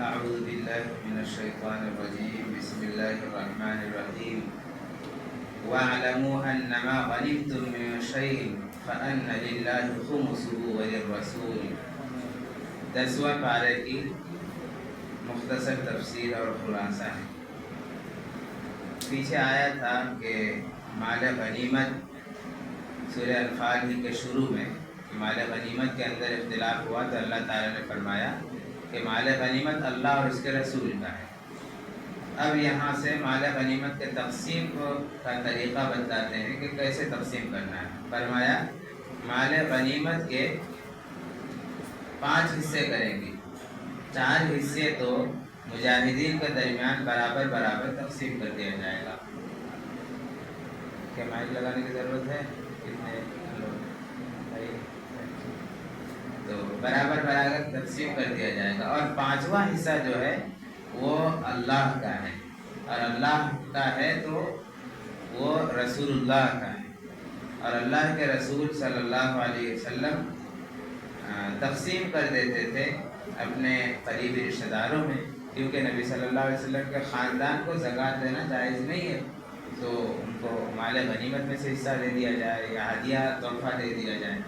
أعوذ بالله من الشيطان الرجيم بسم الله الرحمن الرحيم واعلموا أن ما غنمتم من شيء فأن لله خمسه وللرسول 10واں پارے کی مختصر تفسیر اور خلاصہ ہے۔ پیچھے آیا تھا کہ مال غنیمت سورہ انفال ہی کے شروع میں مال غنیمت کے اندر اختلاف ہوا تو اللہ تعالیٰ نے فرمایا کہ مال غنیمت اللہ اور اس کے رسول کا ہے۔ اب یہاں سے مال غنیمت کے تقسیم کا طریقہ بتاتے ہیں کہ کیسے تقسیم کرنا ہے۔ فرمایا مال غنیمت کے 5 حصے کریں گے، 4 حصے تو مجاہدین کے درمیان برابر برابر تقسیم کر دیا جائے گا۔ کیا مائک لگانے کی ضرورت ہے؟ کتنے لوگ؟ تو برابر برابر تقسیم کر دیا جائے گا، اور 5واں حصہ جو ہے وہ اللہ کا ہے، اور اللہ کا ہے تو وہ رسول اللہ کا ہے۔ اور اللہ کے رسول صلی اللہ علیہ وسلم تقسیم کر دیتے تھے اپنے قریبی رشتہ داروں میں، کیونکہ نبی صلی اللہ علیہ وسلم کے خاندان کو زکوٰۃ دینا جائز نہیں ہے، تو ان کو مال غنیمت میں سے حصہ دے دیا جائے یا ہدیہ تحفہ دے دیا جائے۔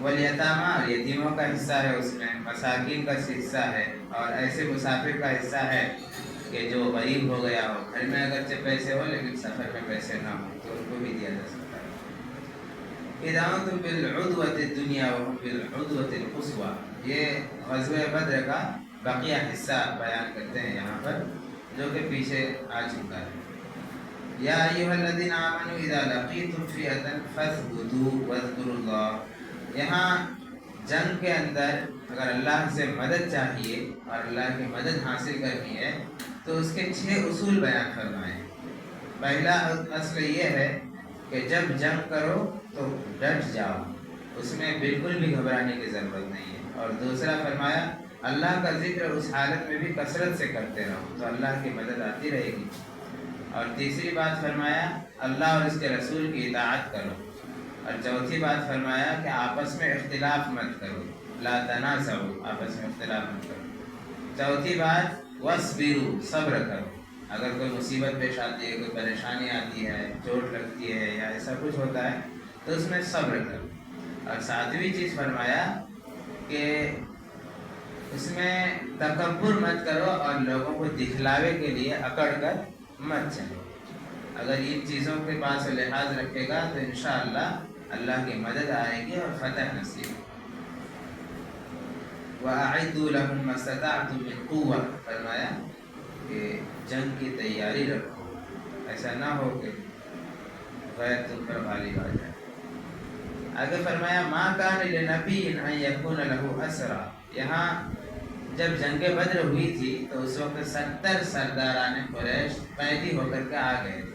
والیتامہ، یتیموں کا حصہ ہے، اس میں مساکین کا حصہ ہے، اور ایسے مسافر کا حصہ ہے کہ جو غریب ہو گیا ہو، گھر میں اگرچہ پیسے ہو لیکن سفر میں پیسے نہ ہو تو ان کو بھی دیا جا سکتا ہے۔ اذا انتم بالعدوۃ الدنیا وهم بالعدوۃ القصویٰ، یہ غزوہ بدر کا بقیہ حصہ بیان کرتے ہیں یہاں پر، جو کہ پیچھے آ چکا ہے۔ یا ایھا الذین آمنوا اذا لقیتم فئۃ فاثبتوا واذکروا اللہ، یہاں جنگ کے اندر اگر اللہ سے مدد چاہیے اور اللہ کی مدد حاصل کرنی ہے تو اس کے 6 اصول بیان فرمائے۔ پہلا اصل یہ ہے کہ جب جنگ کرو تو ڈٹ جاؤ، اس میں بالکل بھی گھبرانے کی ضرورت نہیں ہے۔ اور دوسرا فرمایا اللہ کا ذکر اس حالت میں بھی کثرت سے کرتے رہو تو اللہ کی مدد آتی رہے گی۔ اور تیسری بات فرمایا اللہ اور اس کے رسول کی اطاعت کرو۔ اور چوتھی بات فرمایا کہ آپس میں اختلاف مت کرو، لا تنازعوا، آپس میں اختلاف مت کرو۔ چوتھی بات واصبروا، صبر کرو، اگر کوئی مصیبت پیش آتی ہے، کوئی پریشانی آتی ہے، چوٹ لگتی ہے یا ایسا کچھ ہوتا ہے تو اس میں صبر کرو۔ اور 7ویں چیز فرمایا کہ اس میں تکبر مت کرو اور لوگوں کو دکھلاوے کے لیے اکڑ کر مت چلو۔ اگر ان چیزوں کے پاس لحاظ رکھے گا تو انشاءاللہ اللہ کی مدد آئے گی اور فتح نصیب۔ وَأَعِدُّوا لَهُم مَّا اسْتَطَعْتُم مِّن قُوَّةٍ، فرمایا کہ جنگ کی تیاری رکھو، ایسا نہ ہو کہ غیر تم پر غالب آ جائے۔ آگے فرمایا مَا كَانَ لِنَبِيٍّ أَن يَكُونَ لَهُ أَسْرَىٰ، یہاں جب جنگ بدر ہوئی تھی تو اس وقت 70 سرداران قریش قیدی ہو کر کے آ گئے تھے،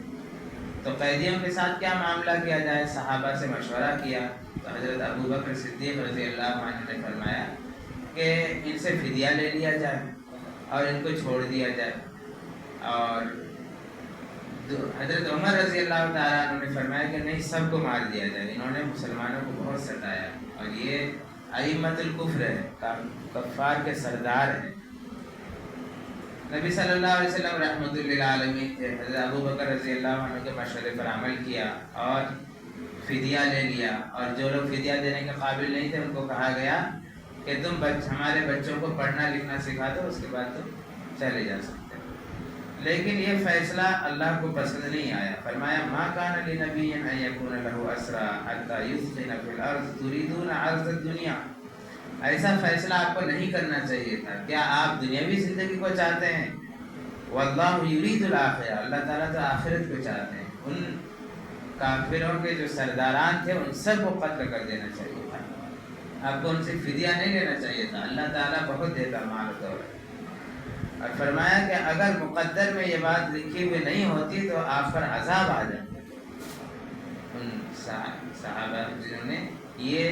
تو قیدیوں کے ساتھ کیا معاملہ کیا جائے؟ صحابہ سے مشورہ کیا تو حضرت ابوبکر صدیق رضی اللہ عنہ نے فرمایا کہ ان سے فدیہ لے لیا جائے اور ان کو چھوڑ دیا جائے۔ اور حضرت عمر رضی اللہ تعالیٰ عنہ نے فرمایا کہ نہیں، سب کو مار دیا جائے، انہوں نے مسلمانوں کو بہت ستایا اور یہ ائمۃ الکفر ہے، کفار کے سردار ہیں۔ نبی صلی اللہ علیہ وسلم رحمۃ للعالمین تھے، حضرت ابوبکر رضی اللہ عنہ کے مشورے پر عمل کیا اور فدیہ لے لیا، اور جو لوگ فدیہ دینے کے قابل نہیں تھے ان کو کہا گیا کہ تم ہمارے بچوں کو پڑھنا لکھنا سکھا دو، اس کے بعد تم چلے جا سکتے ہو۔ لیکن یہ فیصلہ اللہ کو پسند نہیں آیا، فرمایا مَا كَانَ لِنَبِيٍّ أَن يَكُونَ لَهُ أَسْرَىٰ حَتَّىٰ يُثْخِنَ فِي الْأَرْضِ تُرِيدُونَ عَرْضَ الدُّنْيَا، ایسا فیصلہ آپ کو نہیں کرنا چاہیے تھا۔ کیا آپ دنیاوی زندگی کو چاہتے ہیں؟ واللہ یرید الآخرہ، اللہ تعالیٰ تو آخرت کو چاہتے ہیں۔ ان کافروں کے جو سرداران تھے ان سب کو قتل کر دینا چاہیے تھا، آپ کو ان سے فدیہ نہیں لینا چاہیے تھا، اللہ تعالیٰ بہت دیتا مال و دولت۔ اور فرمایا کہ اگر مقدر میں یہ بات لکھی ہوئی نہیں ہوتی تو آپ پر عذاب آ جاتا۔ ان صحابہ جنہوں نے یہ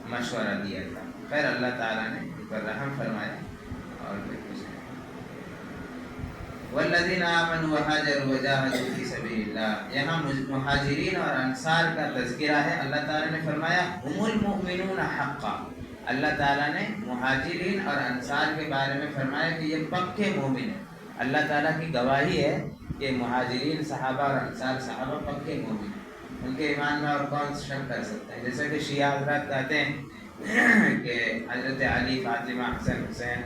مشورہ دیا تھا، خیر اللہ تعالیٰ نے ان پر رحم فرمایا اور پھر کچھ نہیں۔ والذین آمنوا وہاجروا وجاہدوا فی سبیل اللہ، یہاں مہاجرین اور انصار کا تذکرہ ہے۔ اللہ تعالیٰ نے فرمایا ہم المؤمنون حقا، اللہ تعالیٰ نے مہاجرین اور انصار کے بارے میں فرمایا کہ یہ پکے مومن ہیں. اللہ تعالیٰ کی گواہی ہے کہ مہاجرین صحابہ اور انصار صحابہ پکے مومن ہیں. ان کے ایمان میں اور کون شک کر سکتا ہے؟ جیسا کہ شیعہ حضرات کہتے ہیں کہ حضرت علی، فاطمہ، حسن، حسین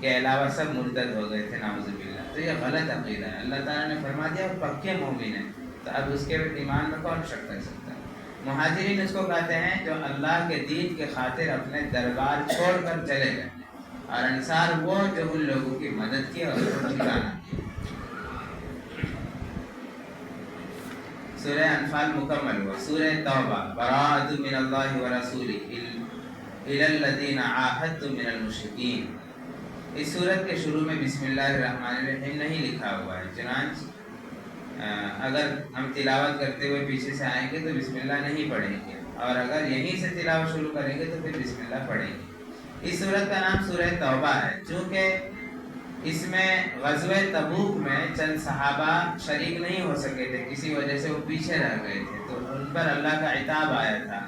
کے علاوہ سب مرتد ہو گئے تھے، نعوذ باللہ. تو یہ غلط عقیدہ ہے. اللہ تعالیٰ نے فرما دیا وہ پکے مومن ہیں، تو اب اس کے ایمان میں کون شک کر سکتا ہے؟ مہاجرین اس کو کہتے ہیں جو اللہ کے دین کے خاطر اپنے دربار چھوڑ کر چلے گئے، اور انصار وہ جو ان لوگوں کی مدد کی اور ان کو ٹھکانا کیا. سورہ انفال مکمل ہوا. سورہ توبہ، براءۃ من اللہ ورسولہ الی الذین عاہدتم من المشرکین. اس سورت کے شروع میں بسم اللہ الرحمن الرحیم نہیں لکھا ہوا ہے، چنانچہ اگر ہم تلاوت کرتے ہوئے پیچھے سے آئیں گے تو بسم اللہ نہیں پڑھیں گے، اور اگر یہیں سے تلاوت شروع کریں گے تو پھر بسم اللہ پڑھیں گے. اس سورت کا نام سورہ توبہ ہے چونکہ اس میں غزوہ تبوک میں چند صحابہ شریک نہیں ہو سکے تھے، کسی وجہ سے وہ پیچھے رہ گئے تھے، تو ان پر اللہ کا عتاب آیا تھا.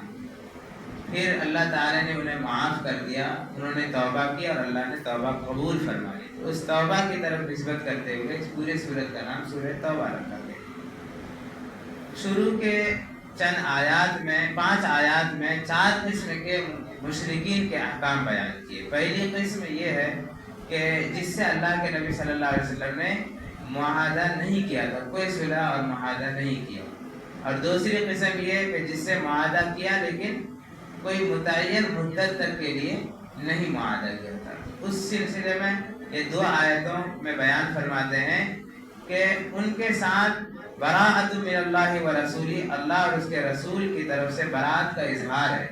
پھر اللہ تعالیٰ نے انہیں معاف کر دیا، انہوں نے توبہ کی اور اللہ نے توبہ قبول فرما لی. تو اس توبہ کی طرف نسبت کرتے ہوئے اس پورے سورت کا نام سورہ توبہ رکھا گیا. شروع کے چند آیات میں 5 آیات میں 4 قسم کے مشرکین کے احکام بیان کیے. پہلی قسم یہ ہے کہ جس سے اللہ کے نبی صلی اللہ علیہ وسلم نے معاہدہ نہیں کیا تھا، کوئی صلح اور معاہدہ نہیں کیا. اور دوسری قسم یہ کہ جس سے معاہدہ کیا لیکن کوئی متعین مدت تک کے لیے نہیں معاہدہ کیا تھا. اس سلسلے میں یہ 2 آیتوں میں بیان فرماتے ہیں کہ ان کے ساتھ براءۃ من اللہ ورسولہ، اللہ اور اس کے رسول کی طرف سے برات کا اظہار ہے،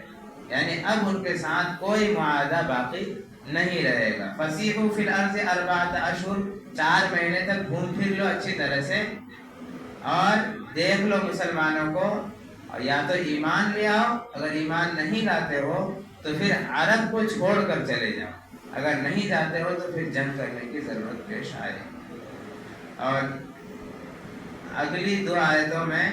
یعنی اب ان کے ساتھ کوئی معاہدہ باقی نہیں رہے گا. فسیحوا فی الارض 4 اشہر، 4 مہینے تک گھوم پھر لو اچھی طرح سے اور دیکھ لو مسلمانوں کو، اور یا تو ایمان لے آؤ، اگر ایمان نہیں لاتے ہو تو پھر عرب کو چھوڑ کر چلے جاؤ، اگر نہیں جاتے ہو تو پھر جنگ کرنے کی ضرورت پیش آئے. اور اگلی 2 آیتوں میں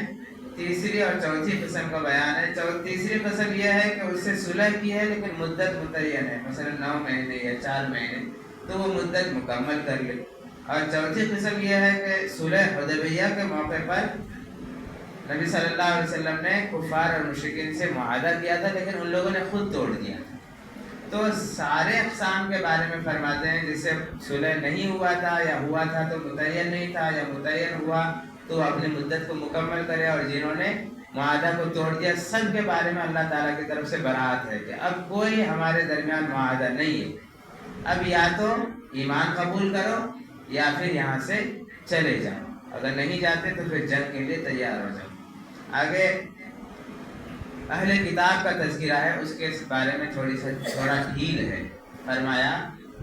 تیسری اور چوتھی قسم کا بیان ہے. تیسری قسم یہ ہے کہ اس سے صلح کی ہے لیکن مدت متعین ہے، مثلا 9 مہینے یا 4 مہینے، تو وہ مدت مکمل کر لے. اور چوتھی قسم یہ ہے کہ صلح حدیبیہ کے موقع پر نبی صلی اللہ علیہ وسلم نے کفار اور مشرکین سے معاہدہ کیا تھا لیکن ان لوگوں نے خود توڑ دیا. تو سارے اقسام کے بارے میں فرماتے ہیں جس سے صلح نہیں ہوا تھا یا ہوا تھا تو متعین نہیں تھا، یا متعین ہوا تو اپنی مدت کو مکمل کرے، اور جنہوں نے معاہدہ کو توڑ دیا سب کے بارے میں اللہ تعالیٰ کی طرف سے برات ہے کہ اب کوئی ہمارے درمیان معاہدہ نہیں ہے، اب یا تو ایمان قبول کرو یا پھر یہاں سے چلے جاؤ، اگر نہیں جاتے تو پھر جنگ کے لیے تیار ہو جاؤ. آگے اہل کتاب کا تذکرہ ہے، اس کے بارے میں تھوڑا ڈھیل ہے. فرمایا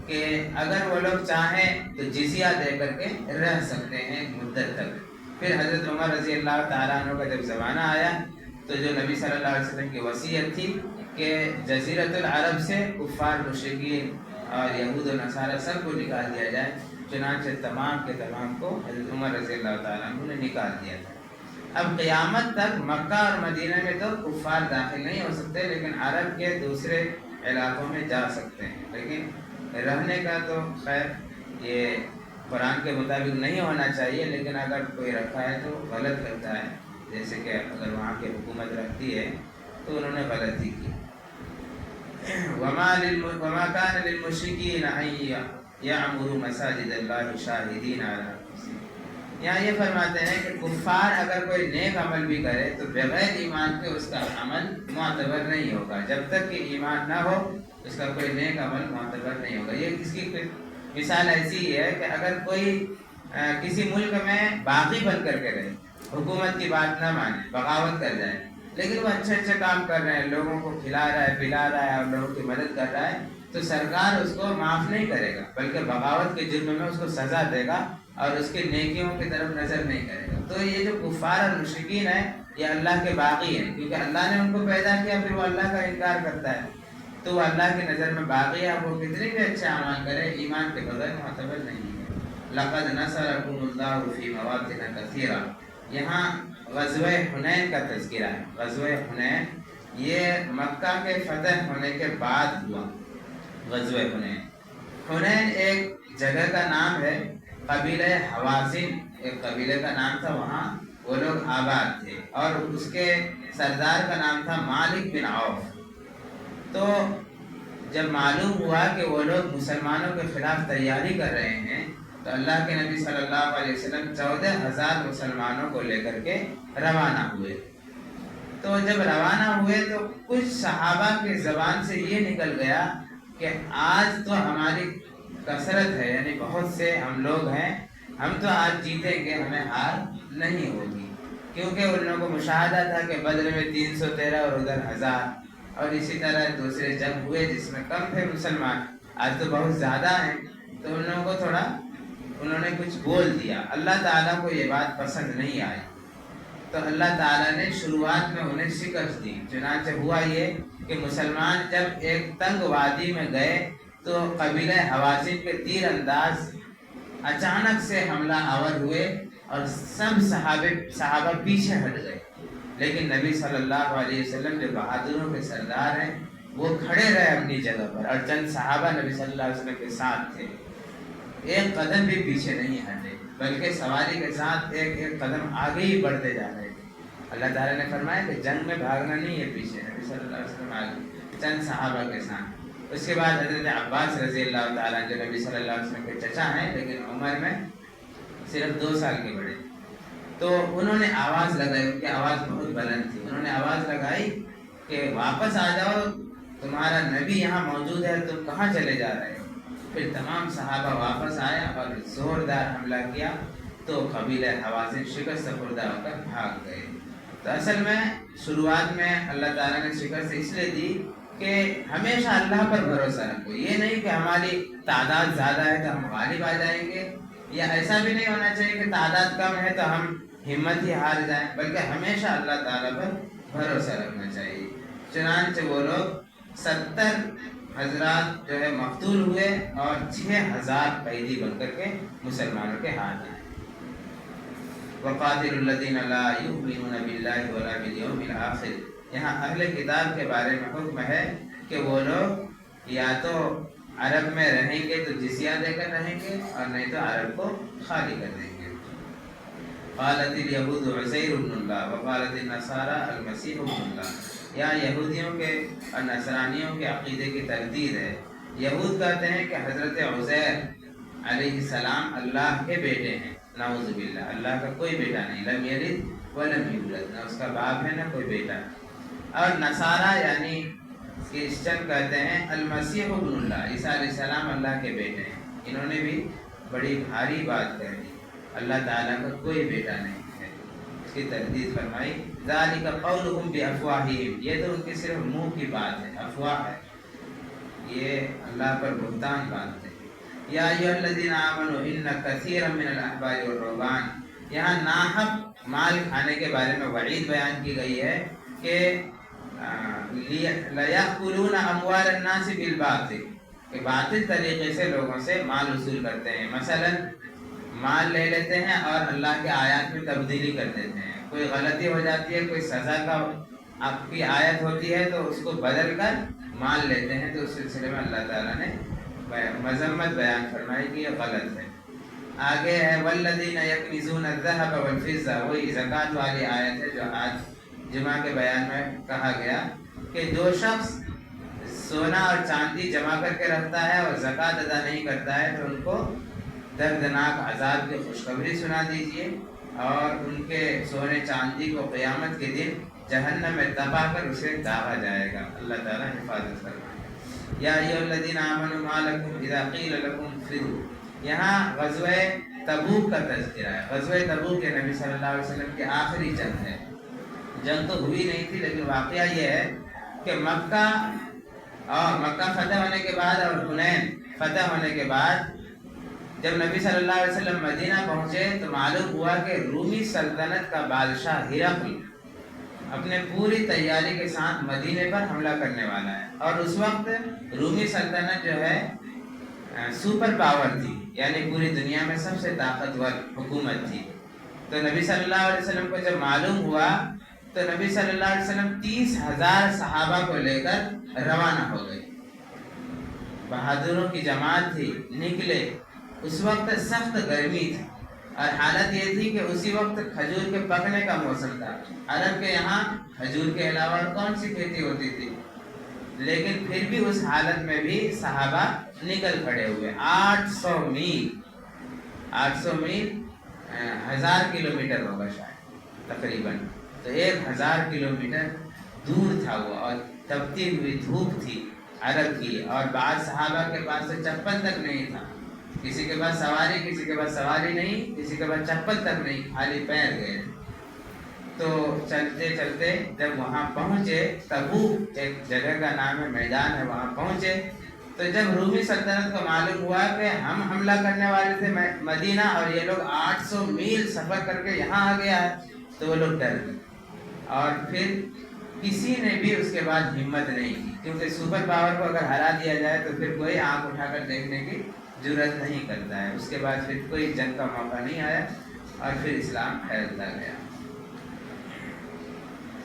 کہ اگر وہ لوگ چاہیں تو جزیہ دے کر کے رہ سکتے ہیں ایک مدت تک. پھر حضرت عمر رضی اللہ تعالیٰ عنہ کا جب زمانہ آیا تو جو نبی صلی اللہ علیہ وسلم کی وصیت تھی کہ جزیرۃ العرب سے کفار، مشرکین اور یہود و نصارہ سب کو نکال دیا جائے، چنانچہ تمام کے تمام کو حضرت عمر رضی اللہ تعالیٰ عنہ نے نکال دیا تھا. اب قیامت تک مکہ اور مدینہ میں تو کفار داخل نہیں ہو سکتے، لیکن عرب کے دوسرے علاقوں میں جا سکتے ہیں. لیکن رہنے کا تو خیر یہ قرآن کے مطابق نہیں ہونا چاہیے، لیکن اگر کوئی رکھا ہے تو غلط کرتا ہے. جیسے کہ اگر وہاں کی حکومت رکھتی ہے تو انہوں نے غلطی کی. وما كان للمشركين ان يعمروا مساجد الله شاهدين على انفسهم. یہاں یہ فرماتے ہیں کہ کفار اگر کوئی نیک عمل بھی کرے تو بغیر ایمان کے اس کا عمل معتبر نہیں ہوگا. جب تک کہ ایمان نہ ہو اس کا کوئی نیک عمل معتبر نہیں ہوگا. یہ اس کی مثال ایسی ہے کہ اگر کوئی کسی ملک میں باغی بن کر کے رہے، حکومت کی بات نہ مانے، بغاوت کر جائے، لیکن وہ اچھے کام کر رہے ہیں، لوگوں کو کھلا رہا ہے، پلا رہا ہے اور لوگوں کی مدد کر رہا ہے، تو سرکار اس کو معاف نہیں کرے گا بلکہ بغاوت کے جرم میں اس کو سزا دے گا اور اس کی نیکیوں کی طرف نظر نہیں کرے گا. تو یہ جو کفار اور مشرکین ہیں یہ اللہ کے باغی ہیں، کیونکہ اللہ نے ان کو پیدا کیا، پھر وہ اللہ کا انکار کرتا ہے تو وہ اللہ کی نظر میں باغی ہے. وہ کتنے بھی اچھے اعمال کرے ایمان کے بغیر معتبر نہیں ہے. لقد نصرکم اللہ فی مواطن کثیرہ. یہاں غزوہ حنین کا تذکرہ ہے. غزوہ حنین یہ مکہ کے فتح ہونے کے بعد ہوا غزوہ حنین۔ حنین ایک جگہ کا نام ہے، قبیلہ حوازن ایک قبیلے کا نام تھا، وہاں وہ لوگ آباد تھے اور اس کے سردار کا نام تھا مالک بن عوف۔ تو جب معلوم ہوا کہ وہ لوگ مسلمانوں کے خلاف تیاری کر رہے ہیں تو اللہ کے نبی صلی اللہ علیہ وسلم 14,000 مسلمانوں کو لے کر کے روانہ ہوئے۔ تو جب روانہ ہوئے تو کچھ صحابہ کی زبان سے یہ نکل گیا کہ آج تو ہماری کثرت ہے، یعنی بہت سے ہم لوگ ہیں، ہم تو آج جیتیں گے، ہمیں ہار نہیں ہوگی، کیونکہ ان لوگوں کو مشاہدہ تھا کہ بدر میں 313 اور ادھر 1000، اور اسی طرح دوسرے جنگ ہوئے جس میں کم تھے مسلمان، آج تو بہت زیادہ ہیں۔ تو ان لوگوں کو تھوڑا انہوں نے کچھ بول دیا، اللہ تعالیٰ کو یہ بات پسند نہیں آئی، تو اللہ تعالیٰ نے شروعات میں انہیں شکست دی۔ چنانچہ ہوا یہ کہ مسلمان جب ایک تنگ وادی میں گئے تو قبیلہ حوازن کے تیر انداز اچانک سے حملہ آور ہوئے اور سب صحابہ پیچھے ہٹ گئے، لیکن نبی صلی اللہ علیہ وسلم جو بہادروں کے سردار ہیں وہ کھڑے رہے اپنی جگہ پر، اور چند صحابہ نبی صلی اللہ علیہ وسلم کے ساتھ تھے، ایک قدم بھی پیچھے نہیں ہٹے، بلکہ سواری کے ساتھ ایک ایک قدم آگے ہی بڑھتے جا رہے تھے۔ اللہ تعالیٰ نے فرمایا کہ جنگ میں بھاگنا نہیں ہے، پیچھے نبی صلی اللہ علیہ وسلم آگے چند صحابہ کے ساتھ۔ اس کے بعد حضرت عباس رضی اللہ تعالیٰ جو نبی صلی اللہ علیہ وسلم کے چچا ہیں لیکن عمر میں صرف 2 سال کے بڑے، تو انہوں نے آواز لگائی، ان کی آواز بہت بلند تھی، انہوں نے آواز لگائی کہ واپس آ جاؤ، تمہارا نبی یہاں موجود ہے، تم کہاں چلے جا رہے ہو؟ پھر تمام صحابہ واپس آئے اور زوردار حملہ کیا تو قبیلہ حوازن شکست خوردہ ہو کر بھاگ گئے۔ تو اصل میں شروعات میں اللہ تعالیٰ نے شکست اس لیے دی کہ ہمیشہ اللہ پر بھروسہ رکھو، یہ نہیں کہ ہماری تعداد زیادہ ہے تو ہم غالب آ جائیں گے، یا ایسا بھی نہیں ہونا چاہیے کہ تعداد کم ہے تو ہم ہمت ہی ہار جائیں، بلکہ ہمیشہ اللہ تعالیٰ پر بھروسہ رکھنا چاہیے۔ چنانچہ وہ لوگ 70 حضرات جو ہے مقتول ہوئے اور 6,000 قیدی بن کر کے مسلمانوں کے ہاتھ آئے۔ وَقَاتِلُوا الَّذِينَ لَا يُؤْمِنُونَ بِاللَّهِ وَلَا بِالْيَوْمِ الْآخِرِ، یہاں اہل کتاب کے بارے میں حکم ہے کہ وہ لوگ یا تو عرب میں رہیں گے تو جزیہ دے کر رہیں گے، اور نہیں تو عرب کو خالی کر دیں گے۔ قالت اليہود عزیر ابن اللہ وقالت النصارى المسیح ابن اللہ، یا یہودیوں کے اور نصرانیوں کے عقیدے کی تردید ہے۔ یہود کہتے ہیں کہ حضرت عزیر علیہ السلام اللہ کے بیٹے ہیں، نعوذ باللہ، اللہ کا کوئی بیٹا نہیں، لم یلد ولم یولد، نہ اس کا باپ ہے نہ کوئی بیٹا۔ اور نصارہ یعنی کرسچن کہتے ہیں المسیح ابن اللہ، عیسیٰ علیہ السلام اللہ کے بیٹے ہیں۔ انہوں نے بھی بڑی بھاری بات کہہ دی، اللہ تعالیٰ کا کوئی بیٹا نہیں ہے، اس کی تردید فرمائی۔ ذالک قولہم بافواہہم، یہ تو ان کی صرف منہ کی بات ہے، افواہ ہے، یہ اللہ پر بہتان بات ہے۔ یا ایھا الذین آمنوا ان کثیرا من الاحبار والرہبان، یہاں ناحق مال کھانے کے بارے میں وعید بیان کی گئی ہے کہ لَيَأْكُلُونَ أَمْوَالَ النَّاسِ بِالْبَاطِلِ، کہ باطل طریقے سے لوگوں سے مال وصول کرتے ہیں، مثلا مال لے لیتے ہیں اور اللہ کے آیات میں تبدیلی کر دیتے ہیں، کوئی غلطی ہو جاتی ہے، کوئی سزا کا آپ کی آیت ہوتی ہے تو اس کو بدل کر مال لیتے ہیں، تو اس سلسلے میں اللہ تعالیٰ نے مذمت بیان فرمائی کہ یہ غلط ہے۔ آگے ہے وَالَّذِينَ يَكْنِزُونَ الذَّهَبَ وَالْفِضَّةَ، وہی زکوٰۃ والی آیت ہے جو آج جمعہ کے بیان میں کہا گیا کہ جو شخص سونا اور چاندی جمع کر کے رکھتا ہے اور زکوٰۃ ادا نہیں کرتا ہے تو ان کو دردناک عذاب کی خوشخبری سنا دیجیے، اور ان کے سونے چاندی کو قیامت کے دن جہنم میں دبا کر اسے داغا جائے گا۔ اللہ تعالیٰ حفاظت فرمائے۔ یا ایھا الذین آمنوا ما لکم اذا قیل لکم انفروا، یہاں غزوہ تبوک کا تذکرہ ہے۔ غزوہ تبوک کے نبی صلی اللہ علیہ وسلم کی آخری جنگ ہے، جنگ تو ہوئی نہیں تھی، لیکن واقعہ یہ ہے کہ مکہ فتح ہونے کے بعد اور حنین فتح ہونے کے بعد جب نبی صلی اللہ علیہ وسلم مدینہ پہنچے تو معلوم ہوا کہ رومی سلطنت کا بادشاہ ہرقل اپنے پوری تیاری کے ساتھ مدینے پر حملہ کرنے والا ہے، اور اس وقت رومی سلطنت جو ہے سپر پاور تھی، یعنی پوری دنیا میں سب سے طاقتور حکومت تھی۔ تو نبی صلی اللہ علیہ وسلم کو جب معلوم ہوا تو نبی صلی اللہ علیہ وسلم 30,000 صحابہ کو لے کر روانہ ہو گئے. بہادروں کی جماعت تھی, نکلے. اس وقت سخت گرمی تھی اور حالت یہ تھی کہ اسی وقت کھجور کے پکنے کا موسم تھا. عرب کے یہاں کھجور کے علاوہ کون سی کھیتی ہوتی تھی؟ لیکن پھر بھی اس حالت میں بھی صحابہ نکل پڑے ہوئے. 800 میل 1000 کلومیٹر ہوگا شاید تقریباً, تو 1000 کلومیٹر دور تھا وہ, اور تپتی ہوئی دھوپ تھی عرب کی. اور بعض صحابہ کے پاس تو چپل تک نہیں تھا, کسی کے پاس سواری, کسی کے پاس سواری نہیں, کسی کے پاس چپل تک نہیں, خالی پیر گئے. تو چلتے چلتے جب وہاں پہنچے, تبوک ایک جگہ کا نام ہے, میدان ہے, وہاں پہنچے. تو جب رومی سلطنت کو معلوم ہوا کہ ہم حملہ کرنے والے تھے مدینہ اور یہ لوگ 800 میل سفر کر کے یہاں آ گیا ہے, تو وہ لوگ ڈر گئے. اور پھر کسی نے بھی اس کے بعد ہمت نہیں کی, کیونکہ سپر پاور کو اگر ہرا دیا جائے تو پھر کوئی آنکھ اٹھا کر دیکھنے کی جرت نہیں کرتا ہے. اس کے بعد پھر کوئی جنگ کا موقع نہیں آیا اور پھر اسلام پھیلتا گیا.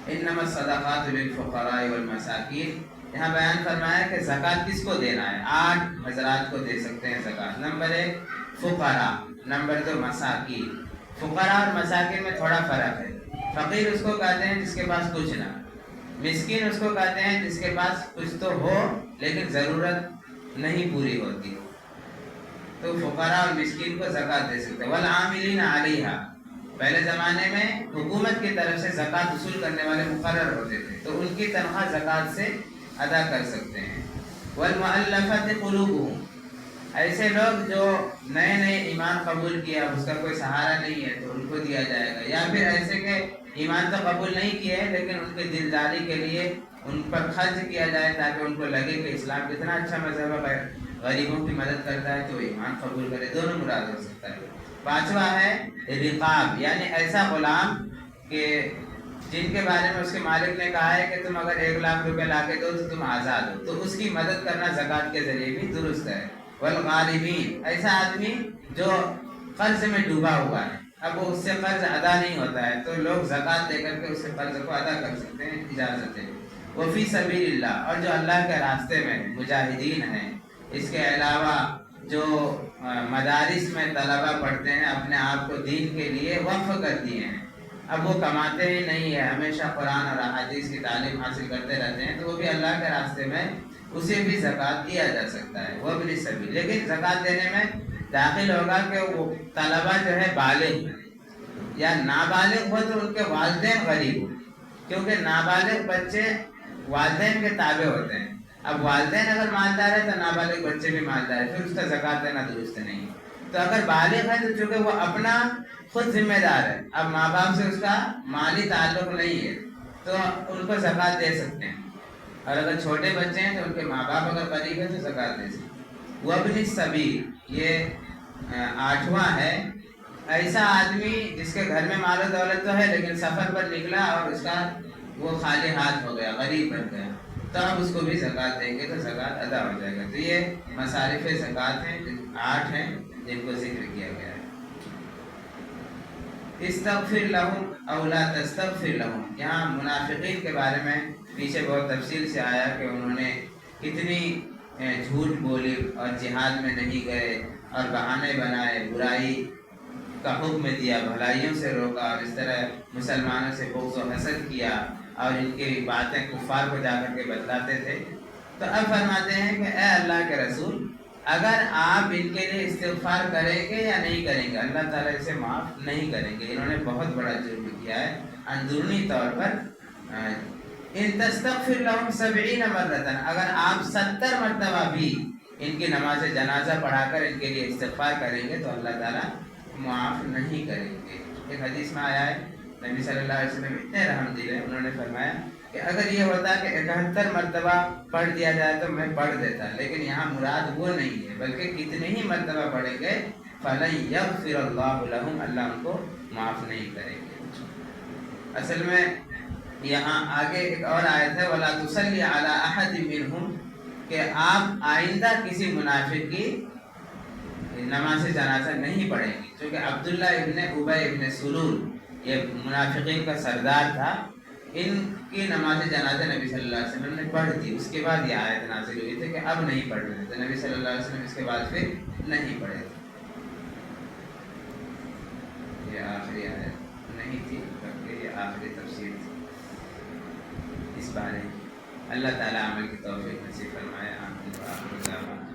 انما الصدقات للفقراء والمساکین, یہاں بیان فرمایا کہ زکوٰۃ کس کو دینا ہے. 8 حضرات کو دے سکتے ہیں زکوٰۃ. نمبر 1 فقراء, نمبر 2 مساکین. فقراء اور مساکین میں تھوڑا فرق ہے. فقیر اس کو کہتے ہیں جس کے پاس کچھ نہ, مسکین اس کو کہتے ہیں جس کے پاس کچھ تو ہو لیکن ضرورت نہیں پوری ہوتی. تو فقراء اور مسکین کو زکوٰۃ دے سکتے ہیں. والعاملین علیہا, پہلے زمانے میں حکومت کی طرف سے زکوٰۃ وصول کرنے والے مقرر ہوتے تھے, تو ان کی تنخواہ زکوٰۃ سے ادا کر سکتے ہیں. والمؤلفۃ قلوبہم, ایسے لوگ جو نئے نئے ایمان قبول کیا, اس کا کوئی سہارا نہیں ہے, تو ان کو دیا جائے گا. یا پھر ایسے کہ ایمان تو قبول نہیں کیے ہیں لیکن ان کے دلداری کے لیے ان پر خرچ کیا جائے تاکہ ان کو لگے کہ اسلام کتنا اچھا مذہب ہے, غریبوں کی مدد کرتا ہے, تو ایمان قبول کرے. دونوں مراد ہو سکتا ہے. 5واں ہے رقاب, یعنی ایسا غلام کہ جن کے بارے میں اس کے مالک نے کہا ہے کہ تم اگر 1 لاکھ روپے لا کے دو تو تم آزاد ہو, تو اس کی مدد کرنا زکوٰۃ کے ذریعے بھی درست ہے. والغارمین, ایسا آدمی جو قرض میں ڈوبا ہوا ہے, اب وہ اس سے قرض ادا نہیں ہوتا ہے, تو لوگ زکوٰۃ دے کر کے اس سے قرض کو ادا کر سکتے ہیں, اجازت ہے. وفی سبیل اللہ, اور جو اللہ کے راستے میں مجاہدین ہیں. اس کے علاوہ جو مدارس میں طلبہ پڑھتے ہیں, اپنے آپ کو دین کے لیے وقف کر دیے ہیں, اب وہ کماتے ہی نہیں ہے, ہمیشہ قرآن اور احادیث کی تعلیم حاصل کرتے رہتے ہیں, تو وہ بھی اللہ کے راستے میں اسے بھی زکوٰۃ دیا جا سکتا ہے. وہ ابن سبیل, لیکن زکوٰۃ دینے میں داخل ہوگا کہ وہ طلبہ جو ہے بالغ یا نابالغ ہو, تو ان کے والدین غریب ہو, کیونکہ نابالغ بچے والدین کے تابع ہوتے ہیں. اب والدین اگر مالدار ہے تو نابالغ بچے بھی مالدار ہے, پھر اس کا زکوٰۃ دینا درست نہیں. تو اگر بالغ ہے تو چونکہ وہ اپنا خود ذمہ دار ہے, اب ماں باپ سے اس کا مالی تعلق نہیں ہے, تو ان کو زکوٰۃ دے سکتے ہیں. اور اگر چھوٹے بچے ہیں تو ان کے ماں باپ اگر قریب ہے تو زکوٰۃ دے سکتے ہیں. وابن السبیل, یہ 8واں ہے, ایسا آدمی جس کے گھر میں مال و دولت تو ہے لیکن سفر پر نکلا اور اس کا وہ خالی ہاتھ ہو گیا, غریب بن گیا, تو اب اس کو بھی زکوٰۃ دیں گے تو زکوٰۃ ادا ہو جائے گا. تو یہ مصارف زکوٰۃ ہیں, 8 ہیں جن کو ذکر کیا گیا ہے. استغفر لہم او لا تستغفر لہم, یہاں منافقین کے بارے میں پیچھے بہت تفصیل سے آیا کہ انہوں نے کتنی جھوٹ بولی اور جہاد میں نہیں گئے اور بہانے بنائے, برائی کا حکم دیا, بھلائیوں سے روکا, اور اس طرح مسلمانوں سے بغض و حسد کیا اور ان کی باتیں کفار کو جا کر کے بتلاتے تھے. تو اب فرماتے ہیں کہ اے اللہ کے رسول, اگر آپ ان کے لیے استغفار کریں گے یا نہیں کریں گے, اللہ تعالیٰ اسے معاف نہیں کریں گے. انہوں نے بہت بڑا جرم کیا ہے اندرونی طور پر. ان تستغفر لهم 70 مرة, اگر آپ 70 مرتبہ بھی ان کی نماز جنازہ پڑھا کر ان کے لیے استغفار کریں گے تو اللہ تعالیٰ معاف نہیں کریں گے. ایک حدیث میں آیا ہے, نبی صلی اللہ علیہ وسلم اتنے رحم دل ہیں, انہوں نے فرمایا کہ اگر یہ ہوتا کہ 71 مرتبہ پڑھ دیا جائے تو میں پڑھ دیتا, لیکن یہاں مراد وہ نہیں ہے بلکہ کتنے ہی مرتبہ پڑھیں گے فَلَن يَغْفِرَ اللَّهُ لَهُمْ, اللہ ان کو معاف نہیں کریں گے. اصل میں یہاں آگے ایک اور آیت ہے وَلَا تُصَلِّ عَلَىٰ أَحَدٍ مِّنْهُمْ, کہ آپ آئندہ کسی منافق کی نماز جنازہ نہیں پڑھیں گے. چونکہ عبداللہ ابن ابی ابن سلول یہ منافقین کا سردار تھا, ان کی نماز جنازہ نبی صلی اللہ علیہ وسلم نے پڑھ دی، اس کے بعد یہ آیت نازل ہوئی تھی کہ اب نہیں پڑھ رہے تھے نبی صلی اللہ علیہ وسلم، اس کے بعد پھر نہیں پڑھے تھے. یہ آخری آیت نہیں تھی بلکہ یہ آخری تفسیر تھی اس بارے. اللہ تعالیٰ عمل کی توفیق نصیب فرمائے. آمین.